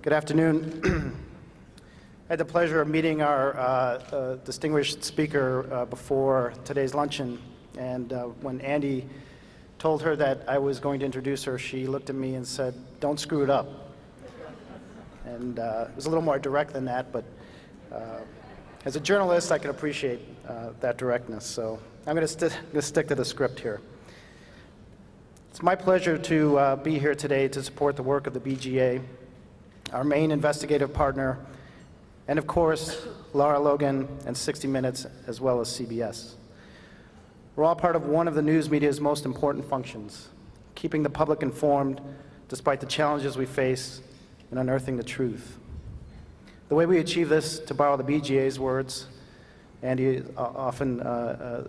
Good afternoon. I had the pleasure of meeting our distinguished speaker before today's luncheon, and when Andy told her that I was going to introduce her, she looked at me and said, "Don't screw it up." And it was a little more direct than that, but as a journalist, I can appreciate that directness. So I'm going to stick to the script here. It's my pleasure to be here today to support the work of the BGA, our main investigative partner, and of course, Lara Logan and 60 Minutes, as well as CBS. We're all part of one of the news media's most important functions, keeping the public informed despite the challenges we face in unearthing the truth. The way we achieve this, to borrow the BGA's words, Andy often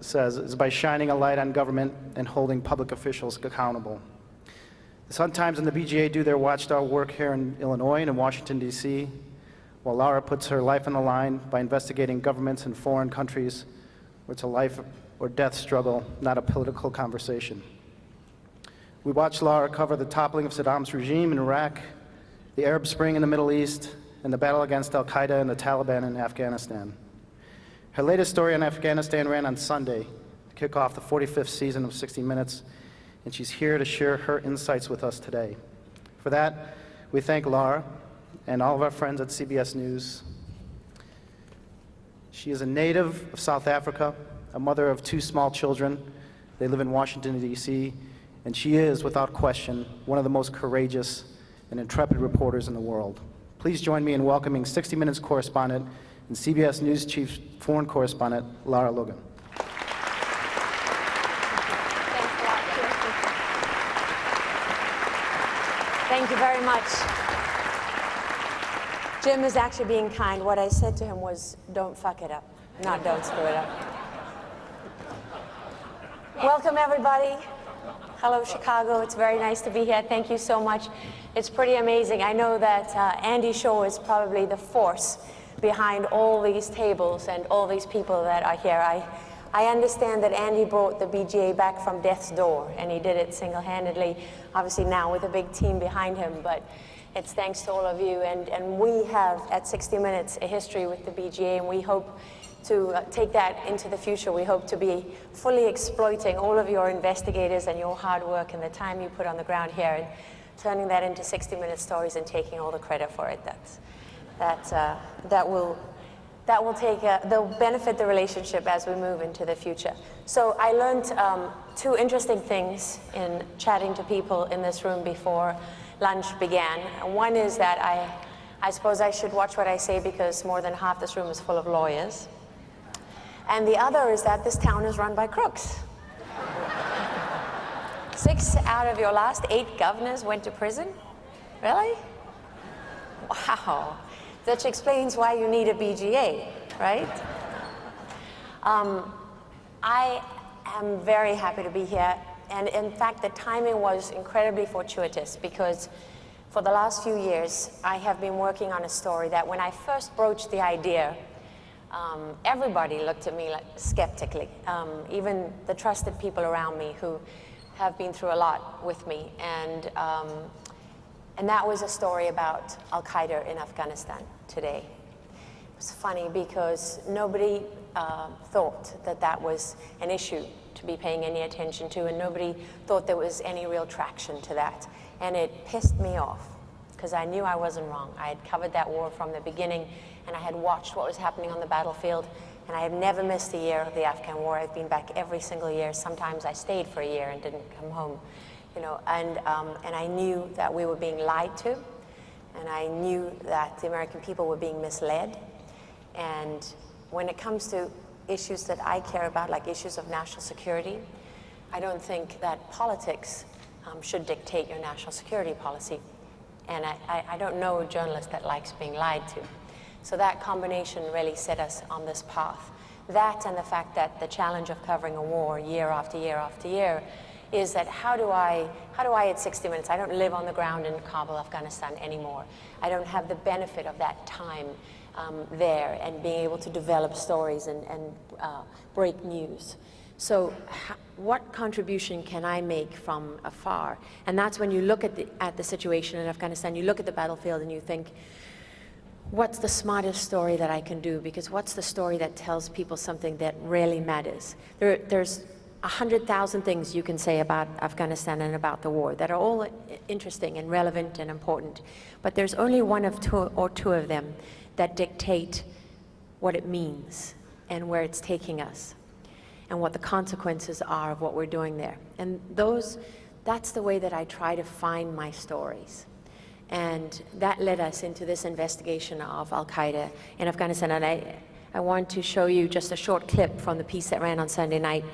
says, is by shining a light on government and holding public officials accountable. The Sun-Times and the BGA do their watchdog work here in Illinois and in Washington, D.C., while Lara puts her life on the line by investigating governments in foreign countries where it's a life or death struggle, not a political conversation. We watched Lara cover the toppling of Saddam's regime in Iraq, the Arab Spring in the Middle East, and the battle against al-Qaeda and the Taliban in Afghanistan. Her latest story on Afghanistan ran on Sunday to kick off the 45th season of 60 Minutes, and she's here to share her insights with us today. For that, we thank Lara and all of our friends at CBS News. She is a native of South Africa, a mother of 2 small children. They live in Washington, D.C., and she is, without question, one of the most courageous and intrepid reporters in the world. Please join me in welcoming 60 Minutes correspondent and CBS News Chief Foreign Correspondent, Lara Logan. Thank you very much. Jim is actually being kind. What I said to him was, don't fuck it up, not don't screw it up. Welcome, everybody. Hello, Chicago. It's very nice to be here. Thank you so much. It's pretty amazing. I know that Andy Shaw is probably the force behind all these tables and all these people that are here. I understand that Andy brought the BGA back from death's door, and he did it single-handedly, obviously now with a big team behind him, but it's thanks to all of you. And we have, at 60 Minutes, a history with the BGA, and we hope to take that into the future. We hope to be fully exploiting all of your investigators and your hard work and the time you put on the ground here, and turning that into 60-minute stories and taking all the credit for it. That will they'll benefit the relationship as we move into the future. So I learned 2 interesting things in chatting to people in this room before lunch began. One is that I suppose I should watch what I say because more than half this room is full of lawyers. And the other is that this town is run by crooks. 6 out of your last 8 governors went to prison? Really? Wow. That explains why you need a BGA, right? I am very happy to be here. And in fact, the timing was incredibly fortuitous because for the last few years, I have been working on a story that when I first broached the idea, everybody looked at me like skeptically, even the trusted people around me who have been through a lot with me. And that was a story about al-Qaeda in Afghanistan today. It was funny because nobody thought that that was an issue to be paying any attention to, and nobody thought there was any real traction to that. And it pissed me off because I knew I wasn't wrong. I had covered that war from the beginning, and I had watched what was happening on the battlefield, and I have never missed a year of the Afghan war. I've been back every single year. Sometimes I stayed for a year and didn't come home. You know, and I knew that we were being lied to, and I knew that the American people were being misled. And when it comes to issues that I care about, like issues of national security, I don't think that politics should dictate your national security policy. And I don't know a journalist that likes being lied to. So that combination really set us on this path. That and the fact that the challenge of covering a war year after year after year is that how do I at 60 Minutes, I don't live on the ground in Kabul, Afghanistan anymore. I don't have the benefit of that time there and being able to develop stories and break news. So what contribution can I make from afar? And that's when you look at the situation in Afghanistan, you look at the battlefield and you think, what's the smartest story that I can do? Because what's the story that tells people something that really matters? There's 100,000 things you can say about Afghanistan and about the war that are all interesting and relevant and important. But there's only one of two of them that dictate what it means and where it's taking us and what the consequences are of what we're doing there. And that's the way that I try to find my stories. And that led us into this investigation of Al-Qaeda in Afghanistan. And I want to show you just a short clip from the piece that ran on Sunday night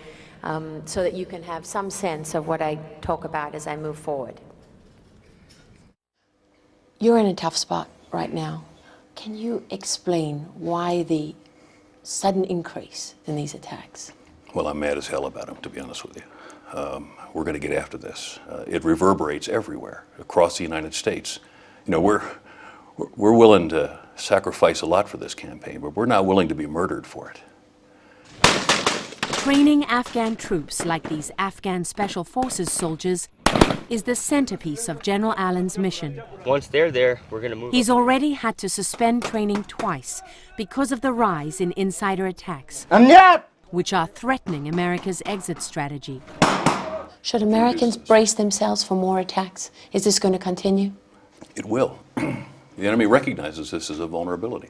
so that you can have some sense of what I talk about as I move forward. You're in a tough spot right now. Can you explain why the sudden increase in these attacks? Well, I'm mad as hell about them, to be honest with you. We're going to get after this. It reverberates everywhere across the United States. You know, we're willing to sacrifice a lot for this campaign, but we're not willing to be murdered for it. Training Afghan troops like these Afghan Special Forces soldiers is the centerpiece of General Allen's mission. Once they're there, we're going to move. He's already had to suspend training twice because of the rise in insider attacks, which are threatening America's exit strategy. Should Americans brace themselves for more attacks? Is this going to continue? It will. The enemy recognizes this as a vulnerability.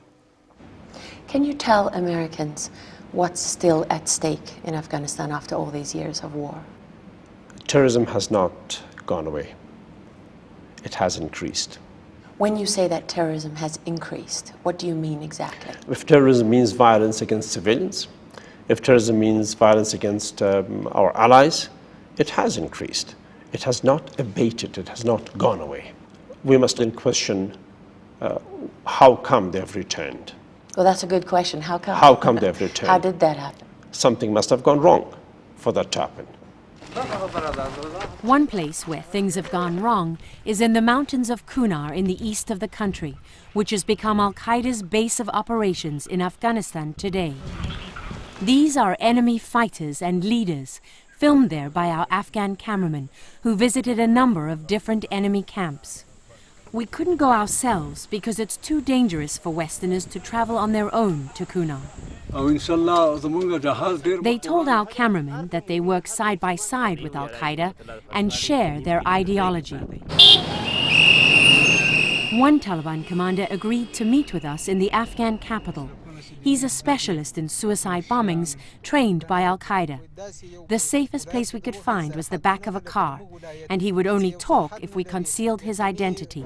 Can you tell Americans what's still at stake in Afghanistan after all these years of war? Terrorism has not gone away. It has increased. When you say that terrorism has increased, what do you mean exactly? If terrorism means violence against civilians, if terrorism means violence against our allies, it has increased. It has not abated. It has not gone away. We must then question how come they've returned. Well, that's a good question. How come? How come they've returned? How did that happen? Something must have gone wrong for that to happen. One place where things have gone wrong is in the mountains of Kunar in the east of the country, which has become Al-Qaeda's base of operations in Afghanistan today. These are enemy fighters and leaders, filmed there by our Afghan cameraman, who visited a number of different enemy camps. We couldn't go ourselves because it's too dangerous for Westerners to travel on their own to Kunar. They told our cameraman that they work side by side with Al-Qaeda and share their ideology. One Taliban commander agreed to meet with us in the Afghan capital. He's a specialist in suicide bombings trained by Al-Qaeda. The safest place we could find was the back of a car, and he would only talk if we concealed his identity.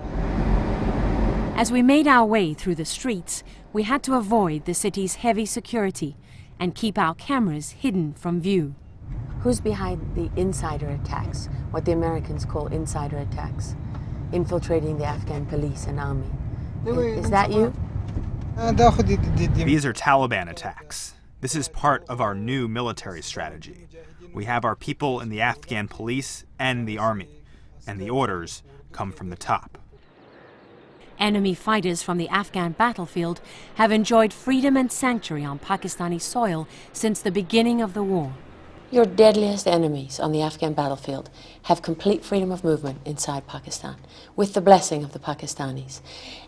As we made our way through the streets, we had to avoid the city's heavy security and keep our cameras hidden from view. Who's behind the insider attacks, what the Americans call insider attacks, infiltrating the Afghan police and army? Is that you? These are Taliban attacks. This is part of our new military strategy. We have our people in the Afghan police and the army, and the orders come from the top. Enemy fighters from the Afghan battlefield have enjoyed freedom and sanctuary on Pakistani soil since the beginning of the war. Your deadliest enemies on the Afghan battlefield have complete freedom of movement inside Pakistan, with the blessing of the Pakistanis.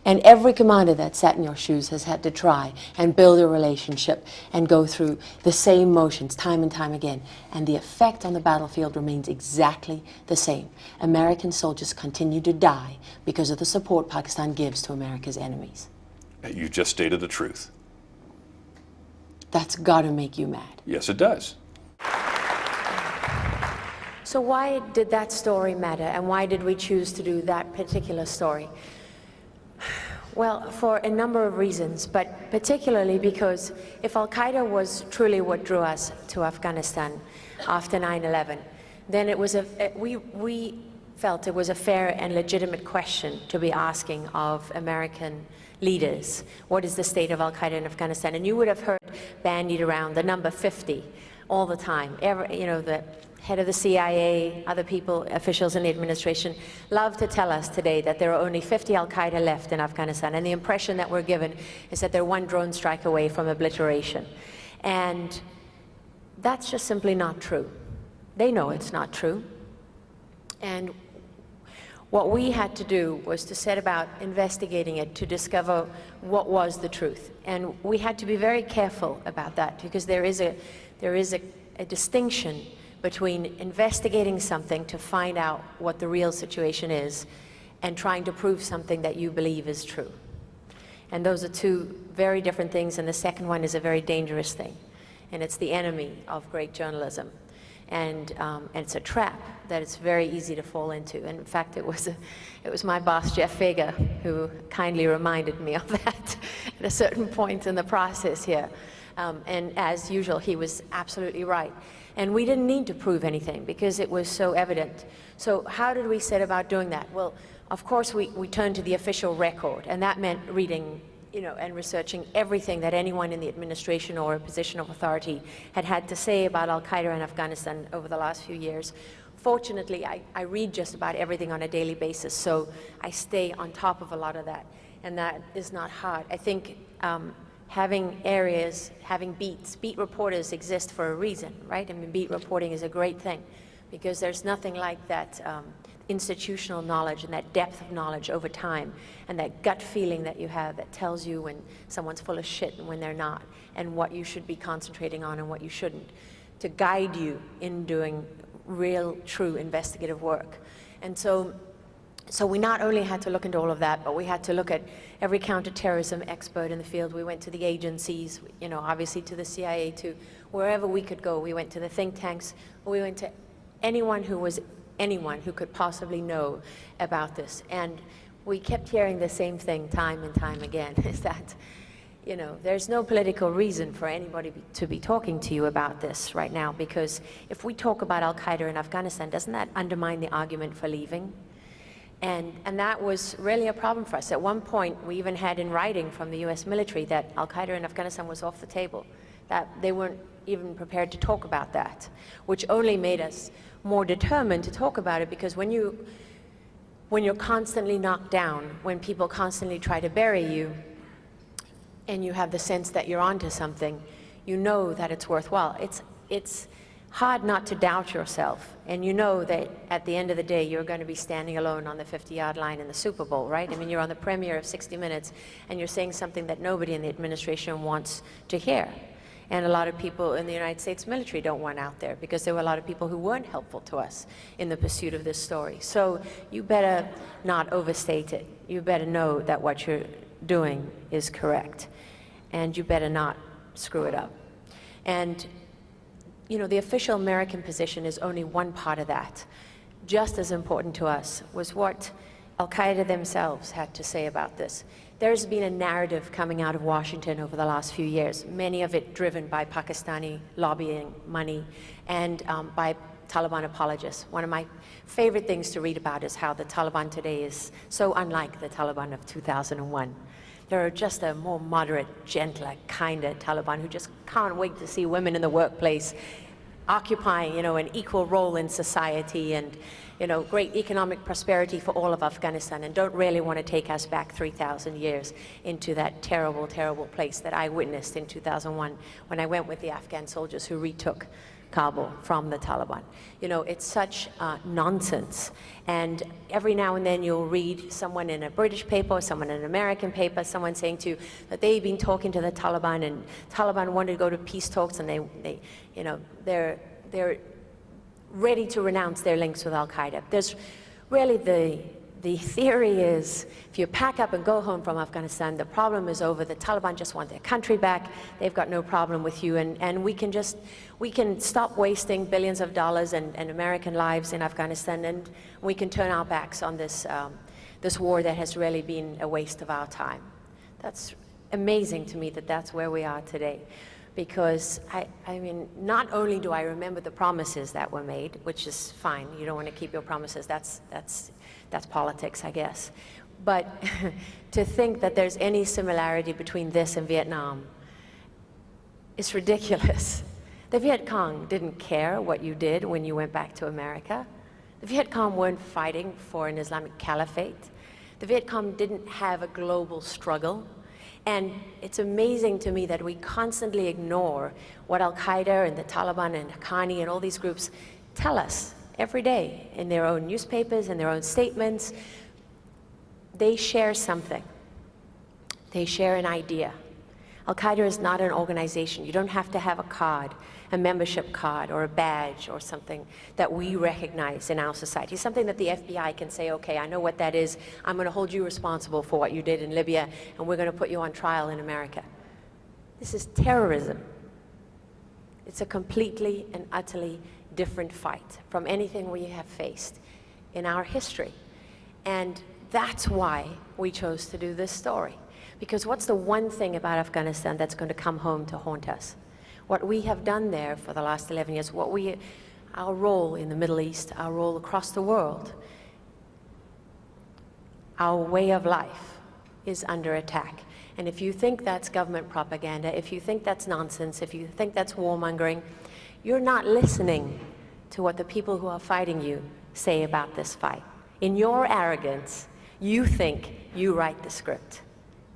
And every commander that sat in your shoes has had to try and build a relationship and go through the same motions time and time again. And the effect on the battlefield remains exactly the same. American soldiers continue to die because of the support Pakistan gives to America's enemies. You just stated the truth. That's gotta make you mad. Yes, it does. So why did that story matter, and why did we choose to do that particular story? Well, for a number of reasons, but particularly because if Al-Qaeda was truly what drew us to Afghanistan after 9/11, then it was we felt it was a fair and legitimate question to be asking of American leaders. What is the state of Al-Qaeda in Afghanistan? And you would have heard bandied around the number 50 all the time. The head of the CIA, other people, officials in the administration, love to tell us today that there are only 50 Al-Qaeda left in Afghanistan, and the impression that we're given is that they're one drone strike away from obliteration. And That's just simply not true. They know it's not true. And what we had to do was to set about investigating it to discover what was the truth. And we had to be very careful about that, because there is a distinction between investigating something to find out what the real situation is and trying to prove something that you believe is true. And those are two very different things, and the second one is a very dangerous thing. And it's the enemy of great journalism. And it's a trap that it's very easy to fall into. And in fact, it was my boss, Jeff Fager, who kindly reminded me of that at a certain point in the process here. And as usual, he was absolutely right. And we didn't need to prove anything because it was so evident. So how did we set about doing that? Well, of course, we turned to the official record, and that meant reading, and researching everything that anyone in the administration or a position of authority had to say about al-Qaeda in Afghanistan over the last few years. Fortunately, I read just about everything on a daily basis, so I stay on top of a lot of that, and that is not hard. I think having areas, having beat reporters exist for a reason, right? I mean, beat reporting is a great thing, because there's nothing like that institutional knowledge and that depth of knowledge over time, and that gut feeling that you have that tells you when someone's full of shit and when they're not, and what you should be concentrating on and what you shouldn't, to guide you in doing real, true investigative work. And so we not only had to look into all of that, but we had to look at every counterterrorism expert in the field. We went to the agencies, obviously to the CIA, to wherever we could go. We went to the think tanks. We went to anyone who could possibly know about this. And we kept hearing the same thing time and time again, is that, there's no political reason for anybody to be talking to you about this right now, because if we talk about al-Qaeda in Afghanistan, doesn't that undermine the argument for leaving? And that was really a problem for us. At one point, we even had in writing from the US military that al-Qaeda in Afghanistan was off the table, that they weren't even prepared to talk about that, which only made us more determined to talk about it, because when you're constantly knocked down, when people constantly try to bury you, and you have the sense that you're onto something, you know that it's worthwhile. It's hard not to doubt yourself, and you know that at the end of the day you're going to be standing alone on the 50-yard line in the Super Bowl, right? I mean, you're on the premiere of 60 Minutes, and you're saying something that nobody in the administration wants to hear. And a lot of people in the United States military don't want out there, because there were a lot of people who weren't helpful to us in the pursuit of this story. So you better not overstate it. You better know that what you're doing is correct, and you better not screw it up. And the official American position is only one part of that. Just as important to us was what al-Qaeda themselves had to say about this. There's been a narrative coming out of Washington over the last few years, many of it driven by Pakistani lobbying money and by Taliban apologists. One of my favorite things to read about is how the Taliban today is so unlike the Taliban of 2001. They're just a more moderate, gentler, kinder Taliban who just can't wait to see women in the workplace occupying, an equal role in society, and, great economic prosperity for all of Afghanistan, and don't really want to take us back 3,000 years into that terrible, terrible place that I witnessed in 2001 when I went with the Afghan soldiers who retook Kabul from the Taliban. It's such nonsense. And every now and then you'll read someone in a British paper or someone in an American paper, someone saying to you that they've been talking to the Taliban, and Taliban wanted to go to peace talks, and they're ready to renounce their links with al-Qaeda. There's really the theory is, if you pack up and go home from Afghanistan, the problem is over. The Taliban just want their country back. They've got no problem with you, and we can stop wasting billions of dollars and American lives in Afghanistan, and we can turn our backs on this war that has really been a waste of our time. That's amazing to me that that's where we are today. Because, I mean, not only do I remember the promises that were made, which is fine, you don't want to keep your promises, that's politics, I guess. But to think that there's any similarity between this and Vietnam is ridiculous. The Viet Cong didn't care what you did when you went back to America. The Viet Cong weren't fighting for an Islamic caliphate. The Viet Cong didn't have a global struggle. And it's amazing to me that we constantly ignore what Al-Qaeda and the Taliban and Haqqani and all these groups tell us every day in their own newspapers, in their own statements. They share something. They share an idea. Al-Qaeda is not an organization. You don't have to have a card, a membership card or a badge or something that we recognize in our society, something that the FBI can say, okay, I know what that is. I'm going to hold you responsible for what you did in Libya, and we're going to put you on trial in America. This is terrorism. It's a completely and utterly different fight from anything we have faced in our history. And that's why we chose to do this story. Because what's the one thing about Afghanistan that's going to come home to haunt us? What we have done there for the last 11 years, our role in the Middle East, our role across the world, our way of life is under attack. And if you think that's government propaganda, if you think that's nonsense, if you think that's warmongering, you're not listening to what the people who are fighting you say about this fight. In your arrogance, you think you write the script.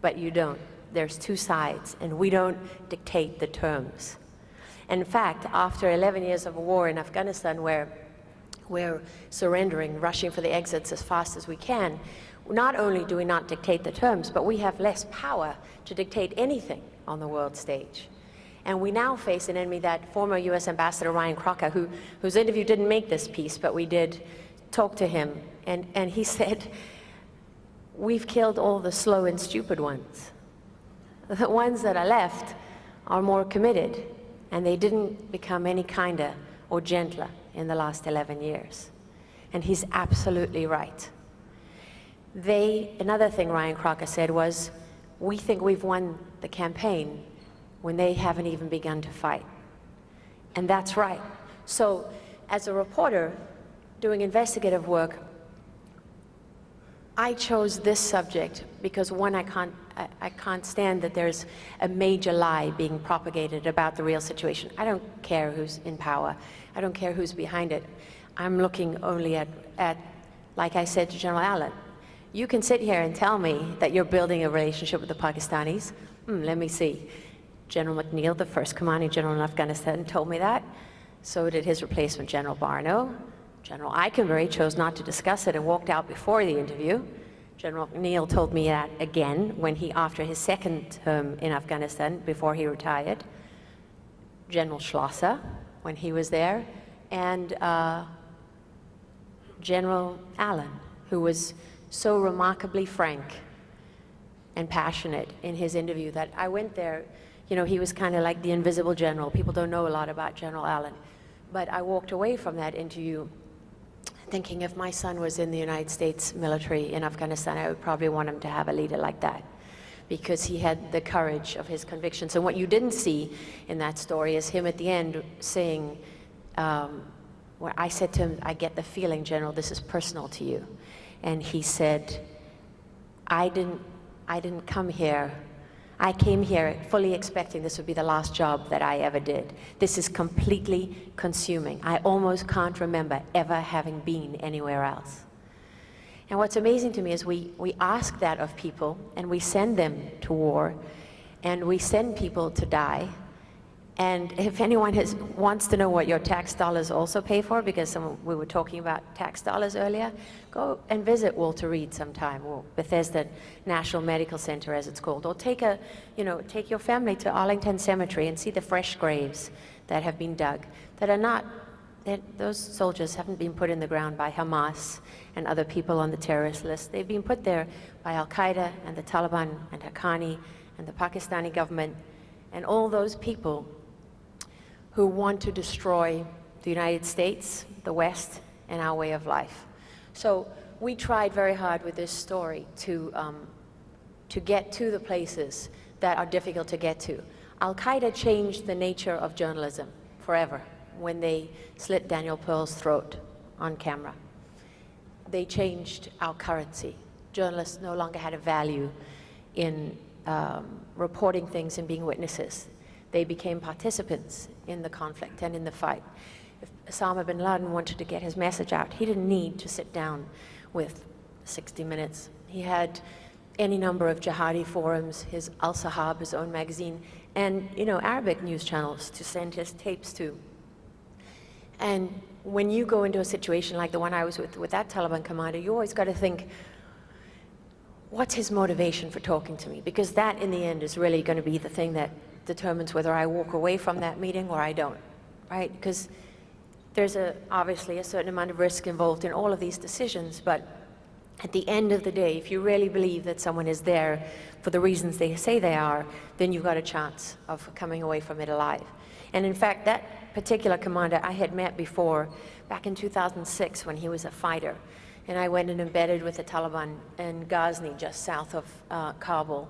But you don't. There's two sides, and we don't dictate the terms. In fact, after 11 years of a war in Afghanistan, where we're surrendering, rushing for the exits as fast as we can, not only do we not dictate the terms, but we have less power to dictate anything on the world stage. And we now face an enemy, that former US Ambassador Ryan Crocker, whose interview didn't make this piece, but we did talk to him, and he said, we've killed all the slow and stupid ones. The ones that are left are more committed, and they didn't become any kinder or gentler in the last 11 years. And he's absolutely right. Another thing Ryan Crocker said was, we think we've won the campaign when they haven't even begun to fight. And that's right. So as a reporter doing investigative work, I chose this subject because, one, I can't stand that there's a major lie being propagated about the real situation. I don't care who's in power. I don't care who's behind it. I'm looking only at, like I said to General Allen, you can sit here and tell me that you're building a relationship with the Pakistanis. Let me see. General McNeil, the first commanding general in Afghanistan, told me that. So did his replacement, General Barno. General Eikenberry chose not to discuss it and walked out before the interview. General McNeil told me that again after his second term in Afghanistan, before he retired. General Schlosser, when he was there, and General Allen, who was so remarkably frank and passionate in his interview that I went there. You know, he was kind of like the invisible general. People don't know a lot about General Allen. But I walked away from that interview thinking, if my son was in the United States military in Afghanistan, I would probably want him to have a leader like that, because he had the courage of his convictions. And what you didn't see in that story is him at the end saying, where I said to him, I get the feeling, General, this is personal to you. And he said, I didn't come here. I came here fully expecting this would be the last job that I ever did. This is completely consuming. I almost can't remember ever having been anywhere else. And what's amazing to me is we ask that of people, and we send them to war, and we send people to die. And if anyone wants to know what your tax dollars also pay for, because we were talking about tax dollars earlier, go and visit Walter Reed sometime, or Bethesda National Medical Center, as it's called, or take your family to Arlington Cemetery and see the fresh graves that have been dug, those soldiers haven't been put in the ground by Hamas and other people on the terrorist list. They've been put there by Al-Qaeda and the Taliban and Haqqani and the Pakistani government and all those people who want to destroy the United States, the West, and our way of life. So we tried very hard with this story to get to the places that are difficult to get to. Al-Qaeda changed the nature of journalism forever when they slit Daniel Pearl's throat on camera. They changed our currency. Journalists no longer had a value in reporting things and being witnesses. They became participants in the conflict and in the fight. If Osama bin Laden wanted to get his message out, he didn't need to sit down with 60 Minutes. He had any number of jihadi forums, his Al-Sahab, his own magazine, and Arabic news channels to send his tapes to. And when you go into a situation like the one I was with that Taliban commander, you always got to think, what's his motivation for talking to me? Because that, in the end, is really going to be the thing that determines whether I walk away from that meeting or I don't, right? Because there's obviously a certain amount of risk involved in all of these decisions, but at the end of the day, if you really believe that someone is there for the reasons they say they are, then you've got a chance of coming away from it alive. And in fact, that particular commander I had met before, back in 2006 when he was a fighter. And I went and embedded with the Taliban in Ghazni, just south of Kabul.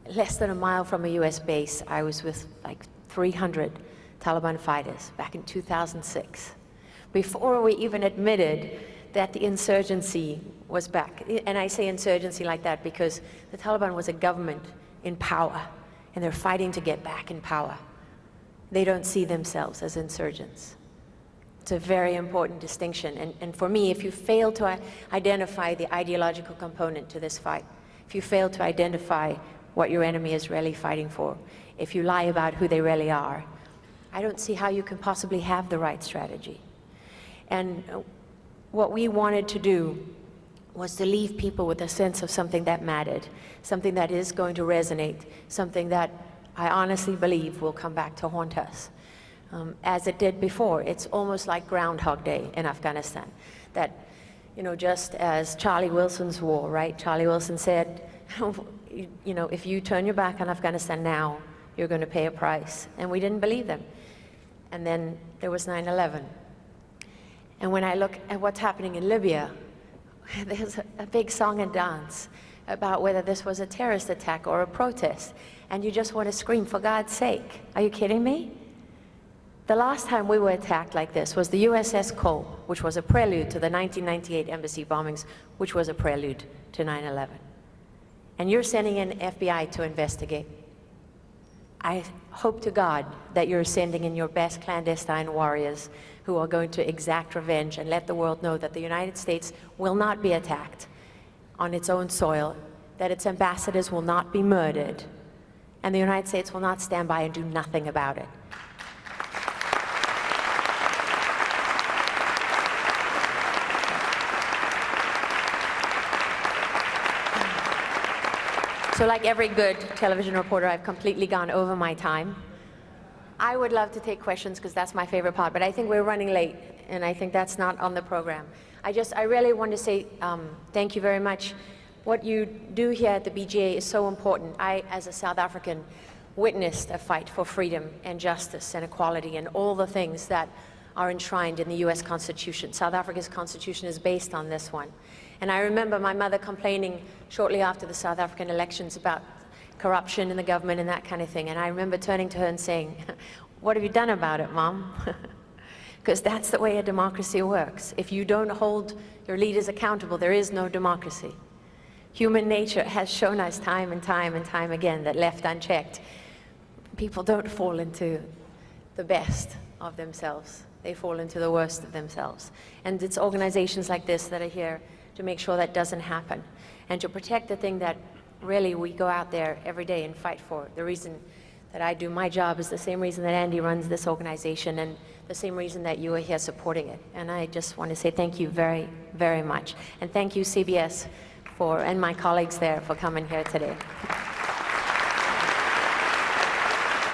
Less than a mile from a US base, I was with like 300 Taliban fighters back in 2006. Before we even admitted that the insurgency was back. And I say insurgency like that because the Taliban was a government in power, and they're fighting to get back in power. They don't see themselves as insurgents. It's a very important distinction. And for me, if you fail to identify the ideological component to this fight, if you fail to identify what your enemy is really fighting for, if you lie about who they really are, I don't see how you can possibly have the right strategy. And what we wanted to do was to leave people with a sense of something that mattered, something that is going to resonate, something that I honestly believe will come back to haunt us. As it did before. It's almost like Groundhog Day in Afghanistan. That, just as Charlie Wilson's war, right? Charlie Wilson said, if you turn your back on Afghanistan now, you're going to pay a price. And we didn't believe them. And then there was 9/11. And when I look at what's happening in Libya, there's a big song and dance about whether this was a terrorist attack or a protest. And you just want to scream, for God's sake. Are you kidding me? The last time we were attacked like this was the USS Cole, which was a prelude to the 1998 embassy bombings, which was a prelude to 9/11. And you're sending in FBI to investigate. I hope to God that you're sending in your best clandestine warriors who are going to exact revenge and let the world know that the United States will not be attacked on its own soil, that its ambassadors will not be murdered, and the United States will not stand by and do nothing about it. So like every good television reporter, I've completely gone over my time. I would love to take questions because that's my favorite part, but I think we're running late, and I think that's not on the program. I really want to say thank you very much. What you do here at the BGA is so important. I, as a South African, witnessed a fight for freedom and justice and equality and all the things that are enshrined in the US Constitution. South Africa's Constitution is based on this one. And I remember my mother complaining shortly after the South African elections about corruption in the government and that kind of thing. And I remember turning to her and saying, what have you done about it, Mom? Because that's the way a democracy works. If you don't hold your leaders accountable, there is no democracy. Human nature has shown us time and time and time again that left unchecked, people don't fall into the best of themselves. They fall into the worst of themselves. And it's organizations like this that are here to make sure that doesn't happen and to protect the thing that really we go out there every day and fight for. The reason that I do my job is the same reason that Andy runs this organization and the same reason that you are here supporting it. And I just want to say thank you very, very much. And thank you, CBS, and my colleagues there for coming here today.